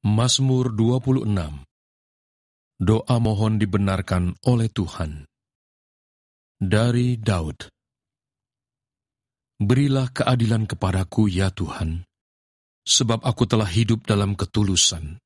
Mazmur 26. Doa mohon dibenarkan oleh Tuhan. Dari Daud. Berilah keadilan kepadaku, ya Tuhan, sebab aku telah hidup dalam ketulusan.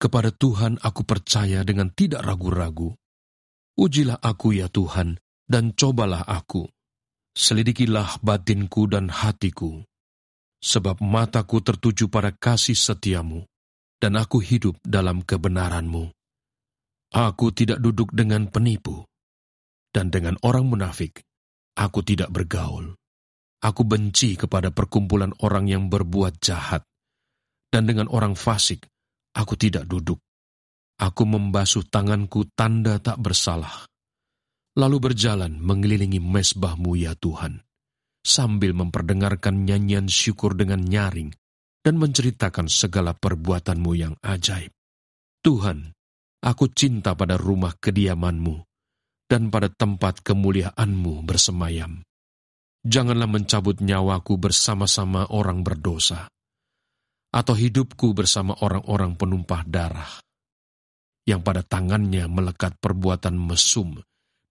Kepada Tuhan aku percaya dengan tidak ragu-ragu. Ujilah aku, ya Tuhan, dan cobalah aku. Selidikilah batinku dan hatiku, sebab mataku tertuju pada kasih setiamu, dan aku hidup dalam kebenaran-Mu. Aku tidak duduk dengan penipu, dan dengan orang munafik aku tidak bergaul. Aku benci kepada perkumpulan orang yang berbuat jahat, dan dengan orang fasik aku tidak duduk. Aku membasuh tanganku tanda tak bersalah, lalu berjalan mengelilingi mezbah-Mu, ya Tuhan, sambil memperdengarkan nyanyian syukur dengan nyaring dan menceritakan segala perbuatan-Mu yang ajaib. Tuhan, aku cinta pada rumah kediaman-Mu dan pada tempat kemuliaan-Mu bersemayam. Janganlah mencabut nyawaku bersama-sama orang berdosa, atau hidupku bersama orang-orang penumpah darah, yang pada tangannya melekat perbuatan mesum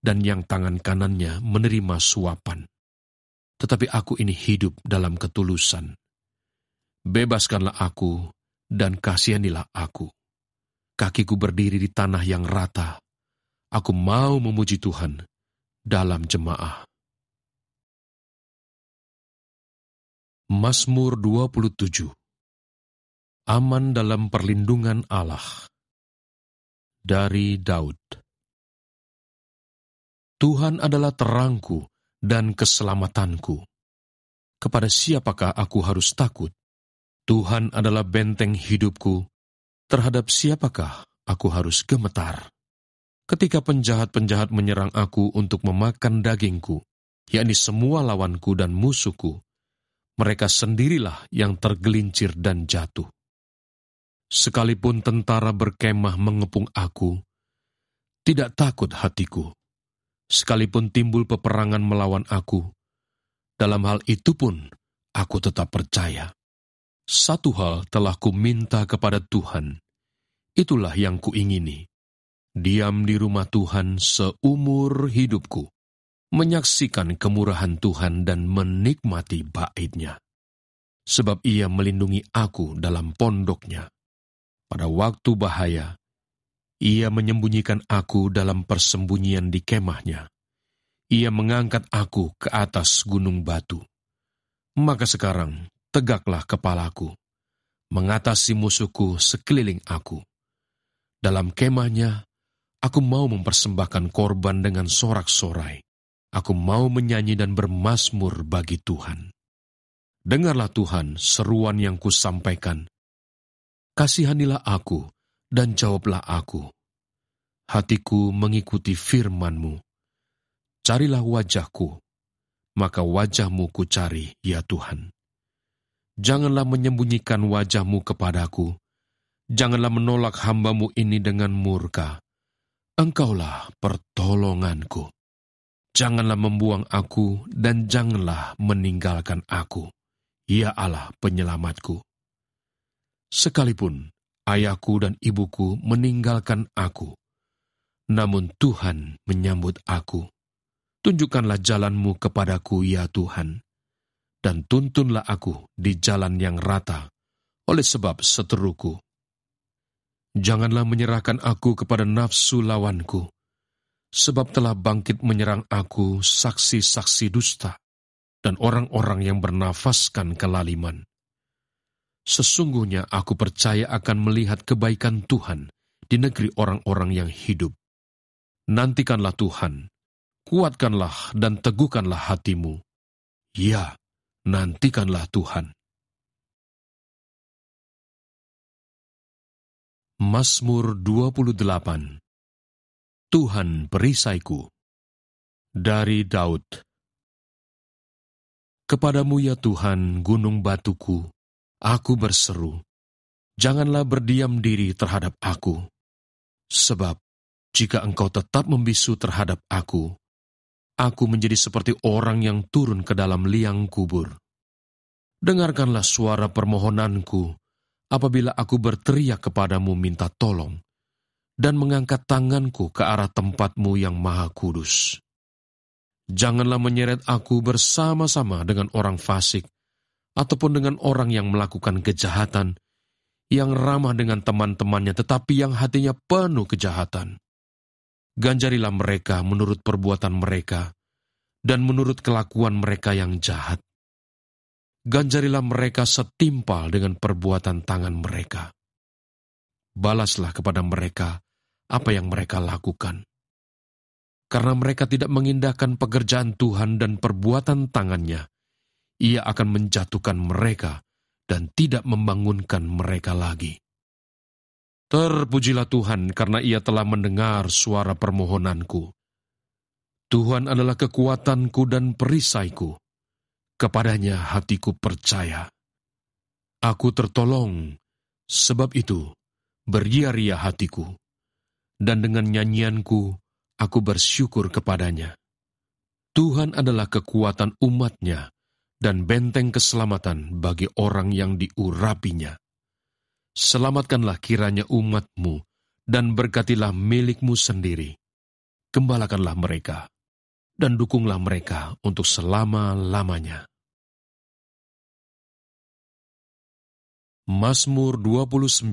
dan yang tangan kanannya menerima suapan. Tetapi aku ini hidup dalam ketulusan. Bebaskanlah aku dan kasihanilah aku. Kakiku berdiri di tanah yang rata. Aku mau memuji Tuhan dalam jemaah. Mazmur 27. Aman dalam perlindungan Allah. Dari Daud. Tuhan adalah terangku dan keselamatanku. Kepada siapakah aku harus takut? Tuhan adalah benteng hidupku. Terhadap siapakah aku harus gemetar? Ketika penjahat-penjahat menyerang aku untuk memakan dagingku, yakni semua lawanku dan musuhku, mereka sendirilah yang tergelincir dan jatuh. Sekalipun tentara berkemah mengepung aku, tidak takut hatiku. Sekalipun timbul peperangan melawan aku, dalam hal itu pun aku tetap percaya. Satu hal telah kuminta kepada Tuhan, itulah yang kuingini. Diam di rumah Tuhan seumur hidupku, menyaksikan kemurahan Tuhan dan menikmati bait-Nya. Sebab Ia melindungi aku dalam pondok-Nya. Pada waktu bahaya, Ia menyembunyikan aku dalam persembunyian di kemah-Nya. Ia mengangkat aku ke atas gunung batu. Maka sekarang, tegaklah kepalaku, mengatasi musuhku sekeliling aku. Dalam kemah-Nya, aku mau mempersembahkan korban dengan sorak-sorai. Aku mau menyanyi dan bermazmur bagi Tuhan. Dengarlah Tuhan seruan yang kusampaikan. Kasihanilah aku dan jawablah aku. Hatiku mengikuti firman-Mu. Carilah wajah-Ku, maka wajah-Mu kucari, ya Tuhan. Janganlah menyembunyikan wajah-Mu kepadaku. Janganlah menolak hamba-Mu ini dengan murka. Engkaulah pertolonganku. Janganlah membuang aku dan janganlah meninggalkan aku, ya Allah penyelamatku. Sekalipun ayahku dan ibuku meninggalkan aku, namun Tuhan menyambut aku. Tunjukkanlah jalan-Mu kepadaku, ya Tuhan, dan tuntunlah aku di jalan yang rata, oleh sebab seteruku. Janganlah menyerahkan aku kepada nafsu lawanku, sebab telah bangkit menyerang aku saksi-saksi dusta dan orang-orang yang bernafaskan kelaliman. Sesungguhnya aku percaya akan melihat kebaikan Tuhan di negeri orang-orang yang hidup. Nantikanlah Tuhan, kuatkanlah dan teguhkanlah hatimu. Ya, nantikanlah Tuhan. Mazmur 28. Tuhan perisaiku. Dari Daud. Kepadamu, ya Tuhan, gunung batuku, aku berseru. Janganlah berdiam diri terhadap aku. Sebab, jika Engkau tetap membisu terhadap aku menjadi seperti orang yang turun ke dalam liang kubur. Dengarkanlah suara permohonanku, apabila aku berteriak kepadamu minta tolong, dan mengangkat tanganku ke arah tempat-Mu yang maha kudus. Janganlah menyeret aku bersama-sama dengan orang fasik, ataupun dengan orang yang melakukan kejahatan, yang ramah dengan teman-temannya tetapi yang hatinya penuh kejahatan. Ganjarilah mereka menurut perbuatan mereka, dan menurut kelakuan mereka yang jahat. Ganjarilah mereka setimpal dengan perbuatan tangan mereka. Balaslah kepada mereka apa yang mereka lakukan. Karena mereka tidak mengindahkan pekerjaan Tuhan dan perbuatan tangannya, Ia akan menjatuhkan mereka dan tidak membangunkan mereka lagi. Terpujilah Tuhan karena Ia telah mendengar suara permohonanku. Tuhan adalah kekuatanku dan perisaiku. Kepadanya hatiku percaya. Aku tertolong, sebab itu beria-ria hatiku, dan dengan nyanyianku aku bersyukur kepadanya. Tuhan adalah kekuatan umat-Nya dan benteng keselamatan bagi orang yang diurapinya. Selamatkanlah kiranya umat-Mu dan berkatilah milik-Mu sendiri. Gembalakanlah mereka dan dukunglah mereka untuk selama-lamanya. Mazmur 29.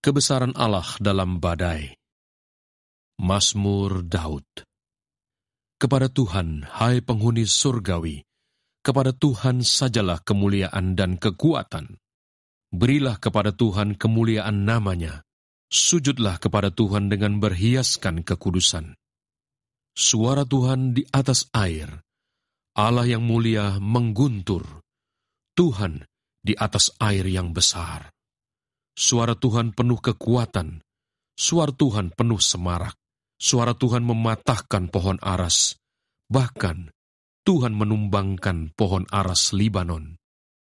Kebesaran Allah dalam badai. Mazmur Daud. Kepada Tuhan, hai penghuni surgawi, kepada Tuhan sajalah kemuliaan dan kekuatan. Berilah kepada Tuhan kemuliaan namanya. Sujudlah kepada Tuhan dengan berhiaskan kekudusan. Suara Tuhan di atas air. Allah yang mulia mengguntur. Tuhan di atas air yang besar. Suara Tuhan penuh kekuatan. Suara Tuhan penuh semarak. Suara Tuhan mematahkan pohon aras. Bahkan Tuhan menumbangkan pohon aras Libanon.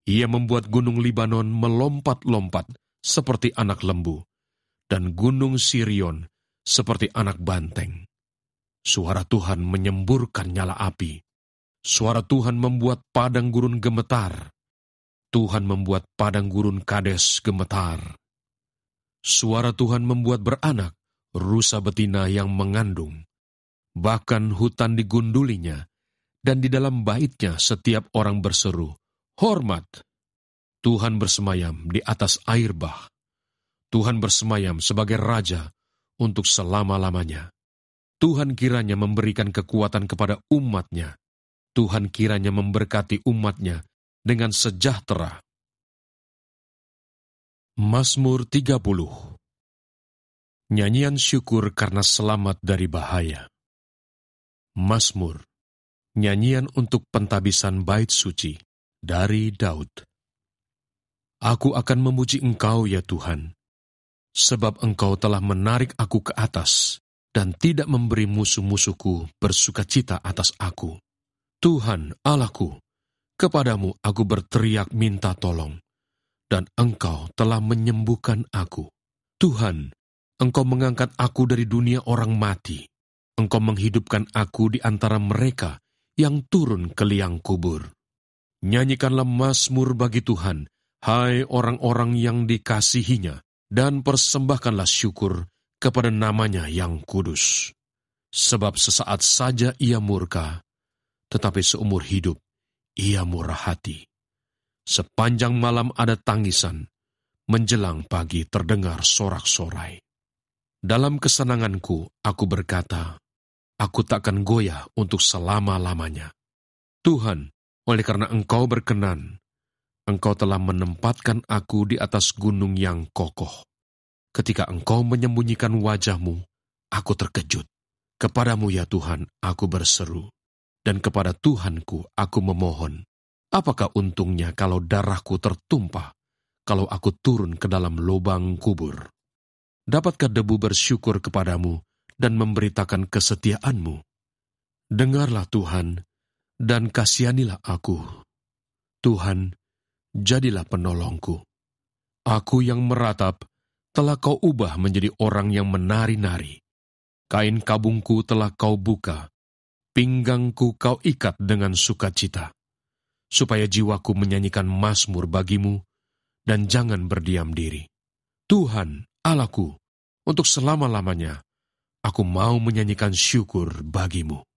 Ia membuat gunung Libanon melompat-lompat seperti anak lembu, dan gunung Sirion seperti anak banteng. Suara Tuhan menyemburkan nyala api. Suara Tuhan membuat padang gurun gemetar. Tuhan membuat padang gurun Kades gemetar. Suara Tuhan membuat beranak rusa betina yang mengandung. Bahkan hutan digundulinya, dan di dalam baitnya setiap orang berseru, "Hormat!" Tuhan bersemayam di atas air bah. Tuhan bersemayam sebagai Raja untuk selama-lamanya. Tuhan kiranya memberikan kekuatan kepada umat-Nya. Tuhan kiranya memberkati umat-Nya dengan sejahtera. Mazmur 30. Nyanyian syukur karena selamat dari bahaya. Mazmur. Nyanyian untuk pentabisan bait suci dari Daud. Aku akan memuji Engkau ya Tuhan, sebab Engkau telah menarik aku ke atas dan tidak memberi musuh-musuhku bersukacita atas aku. Tuhan Allahku, kepadamu aku berteriak minta tolong, dan Engkau telah menyembuhkan aku. Tuhan, Engkau mengangkat aku dari dunia orang mati. Engkau menghidupkan aku di antara mereka yang turun ke liang kubur. Nyanyikanlah mazmur bagi Tuhan, hai orang-orang yang dikasihinya, dan persembahkanlah syukur kepada namanya yang kudus. Sebab sesaat saja ia murka, tetapi seumur hidup ia murah hati. Sepanjang malam ada tangisan, menjelang pagi terdengar sorak-sorai. Dalam kesenanganku aku berkata, aku takkan goyah untuk selama-lamanya. Tuhan, oleh karena Engkau berkenan, Engkau telah menempatkan aku di atas gunung yang kokoh. Ketika Engkau menyembunyikan wajah-Mu, aku terkejut. Kepadamu ya Tuhan, aku berseru, dan kepada Tuhanku aku memohon. Apakah untungnya kalau darahku tertumpah, kalau aku turun ke dalam lubang kubur? Dapatkah debu bersyukur kepadamu dan memberitakan kesetiaan-Mu? Dengarlah Tuhan, dan kasihanilah aku. Tuhan, jadilah penolongku. Aku yang meratap, telah Kau ubah menjadi orang yang menari-nari. Kain kabungku telah Kau buka, pinggangku Kau ikat dengan sukacita, supaya jiwaku menyanyikan mazmur bagi-Mu, dan jangan berdiam diri. Tuhan, Allahku, untuk selama-lamanya, aku mau menyanyikan syukur bagimu.